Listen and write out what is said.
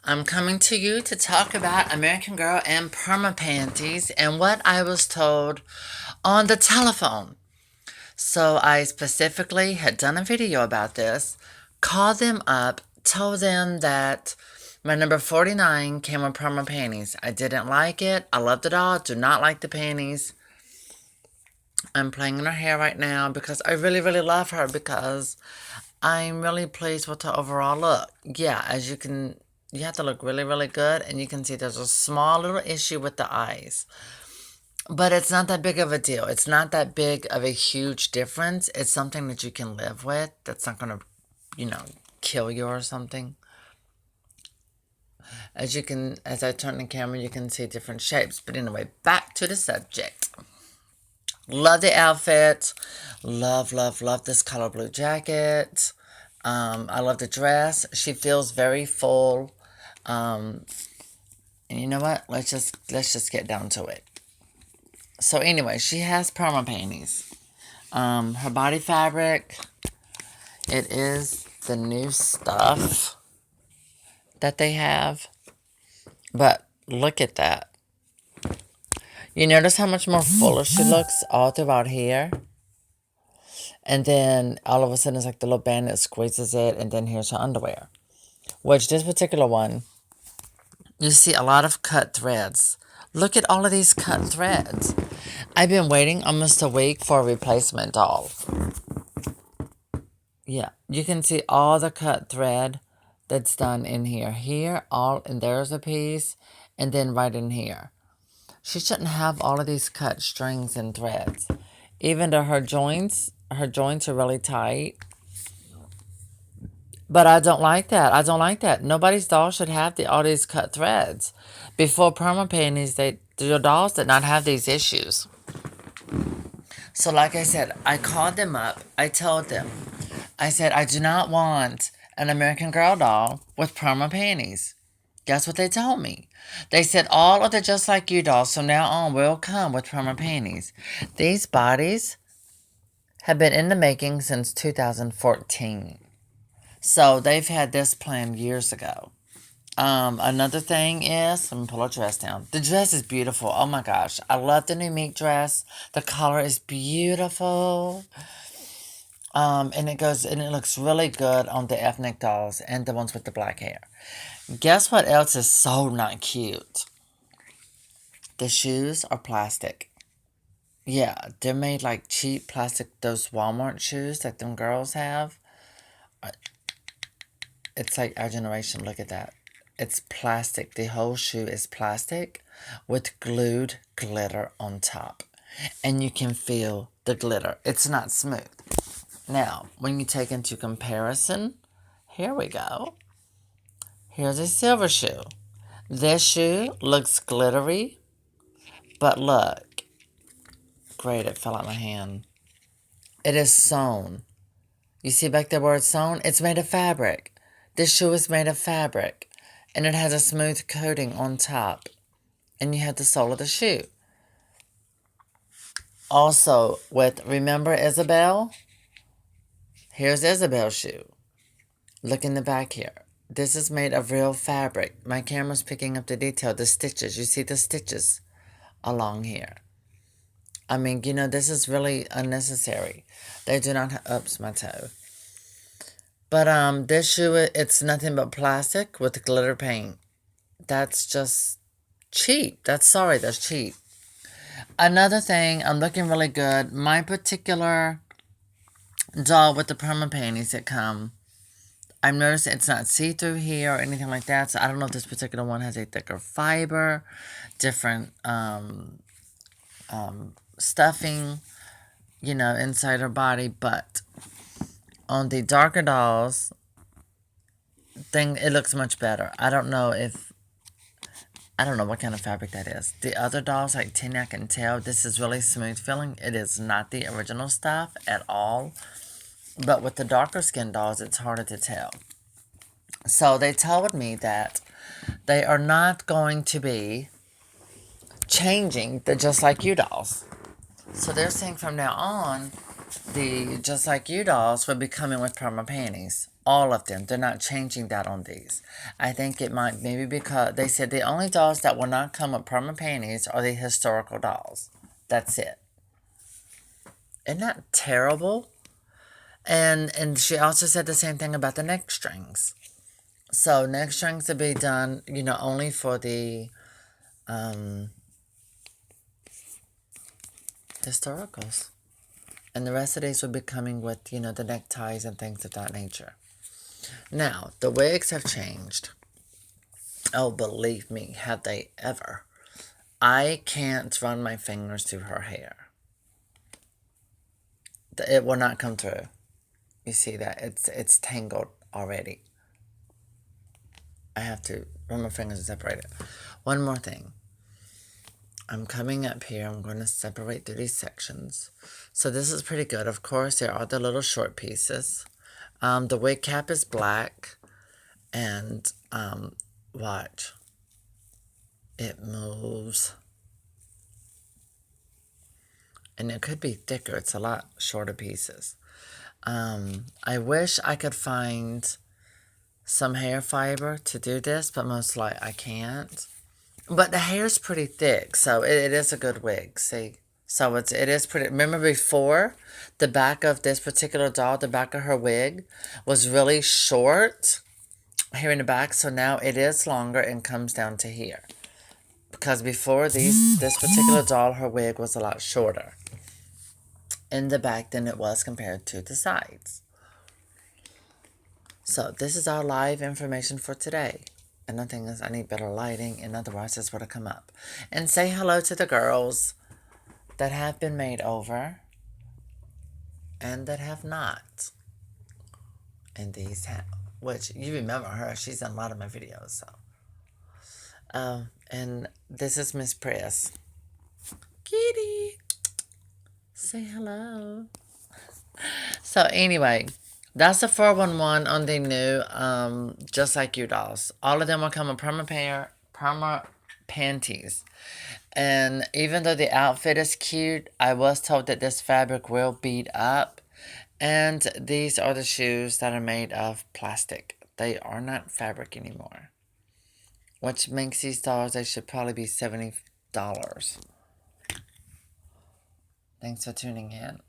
I'm coming to you to talk about American Girl and perma panties and what I was told on the telephone. So I specifically had done a video about this, called them up, told them that my number 49 came with perma panties. I didn't like it. I loved it all. Do not like the panties. I'm playing in her hair right now because I really, really love her because I'm really pleased with the overall look. Yeah, as you have to look really, really good, and you can see there's a small little issue with the eyes. But it's not that big of a deal. It's not that big of a huge difference. It's something that you can live with. That's not going to, kill you or something. As I turn the camera, you can see different shapes. But anyway, back to the subject. Love the outfit. Love, love, love this color blue jacket. I love the dress. She feels very full. And you know what? Let's just get down to it. So anyway, she has perma panties. Her body fabric, it is the new stuff that they have. But look at that. You notice how much more fuller she looks all throughout here? And then all of a sudden it's like the little band that squeezes it, and then here's her underwear. Which this particular one, you see a lot of cut threads. Look at all of these cut threads. I've been waiting almost a week for a replacement doll. Yeah, you can see all the cut thread that's done in here. Here, and there's a piece, and then right in here. She shouldn't have all of these cut strings and threads. Even though her joints are really tight. But I don't like that. I don't like that. Nobody's doll should have all these cut threads. Before perma panties, your dolls did not have these issues. So like I said, I called them up. I told them. I said, I do not want an American Girl doll with perma panties. Guess what they told me? They said all of the Just Like You dolls from now on will come with perma panties. These bodies have been in the making since 2014. So they've had this planned years ago. Another thing is, let me pull her dress down. The dress is beautiful. Oh my gosh. I love the new Meek dress. The color is beautiful. And it looks really good on the ethnic dolls and the ones with the black hair. Guess what else is so not cute? The shoes are plastic. Yeah, they're made like cheap plastic, those Walmart shoes that them girls have. It's like our generation. Look at that. It's plastic. The whole shoe is plastic with glued glitter on top. And you can feel the glitter. It's not smooth. Now, when you take into comparison, here we go. Here's a silver shoe. This shoe looks glittery, but look. Great, it fell out my hand. It is sewn. You see back there where it's sewn? It's made of fabric. This shoe is made of fabric, and it has a smooth coating on top, and you have the sole of the shoe. Also, remember Isabel? Here's Isabel's shoe. Look in the back here. This is made of real fabric. My camera's picking up the detail, the stitches. You see the stitches along here. I mean, this is really unnecessary. They do not oops, my toe. But this shoe, it's nothing but plastic with glitter paint. That's just cheap. That's cheap. Another thing, I'm looking really good. My particular doll with the perma panties that come, I've noticed it's not see-through here or anything like that. So I don't know if this particular one has a thicker fiber, different stuffing, inside her body. But on the darker dolls, it looks much better. I don't know what kind of fabric that is. The other dolls, like Tina, I can tell this is really smooth feeling. It is not the original stuff at all. But with the darker skin dolls, it's harder to tell. So they told me that they are not going to be changing the Just Like You dolls. So they're saying from now on, the Just Like You dolls will be coming with perma panties All of them. They're not changing that on these. I think it might maybe because they said the only dolls that will not come with perma panties are the historical dolls. That's it. Isn't that terrible? And she also said the same thing about the neck strings. So neck strings will be done, only for the historicals. And the rest of these will be coming with, the neckties and things of that nature. Now, the wigs have changed. Oh, believe me, have they ever. I can't run my fingers through her hair. It will not come through. You see that? It's tangled already. I have to run my fingers and separate it. One more thing. I'm coming up here. I'm going to separate through these sections. So this is pretty good. Of course, there are the little short pieces. The wig cap is black. And watch. It moves. And it could be thicker. It's a lot shorter pieces. I wish I could find some hair fiber to do this, but most likely I can't. But the hair's pretty thick, so it is a good wig, see? So it is pretty... Remember before, the back of this particular doll, the back of her wig, was really short here in the back. So now it is longer and comes down to here. Because before this particular doll, her wig was a lot shorter in the back than it was compared to the sides. So this is our live information for today. And the thing is, I need better lighting. In other words, this would have come up. And say hello to the girls that have been made over and that have not. And these have, which you remember her. She's in a lot of my videos. So, and this is Miss Press. Kitty, say hello. So anyway, that's the 411 on the new Just Like You dolls. All of them will come with perma panties. And even though the outfit is cute, I was told that this fabric will beat up. And these are the shoes that are made of plastic. They are not fabric anymore. Which makes these dolls, they should probably be $70. Thanks for tuning in.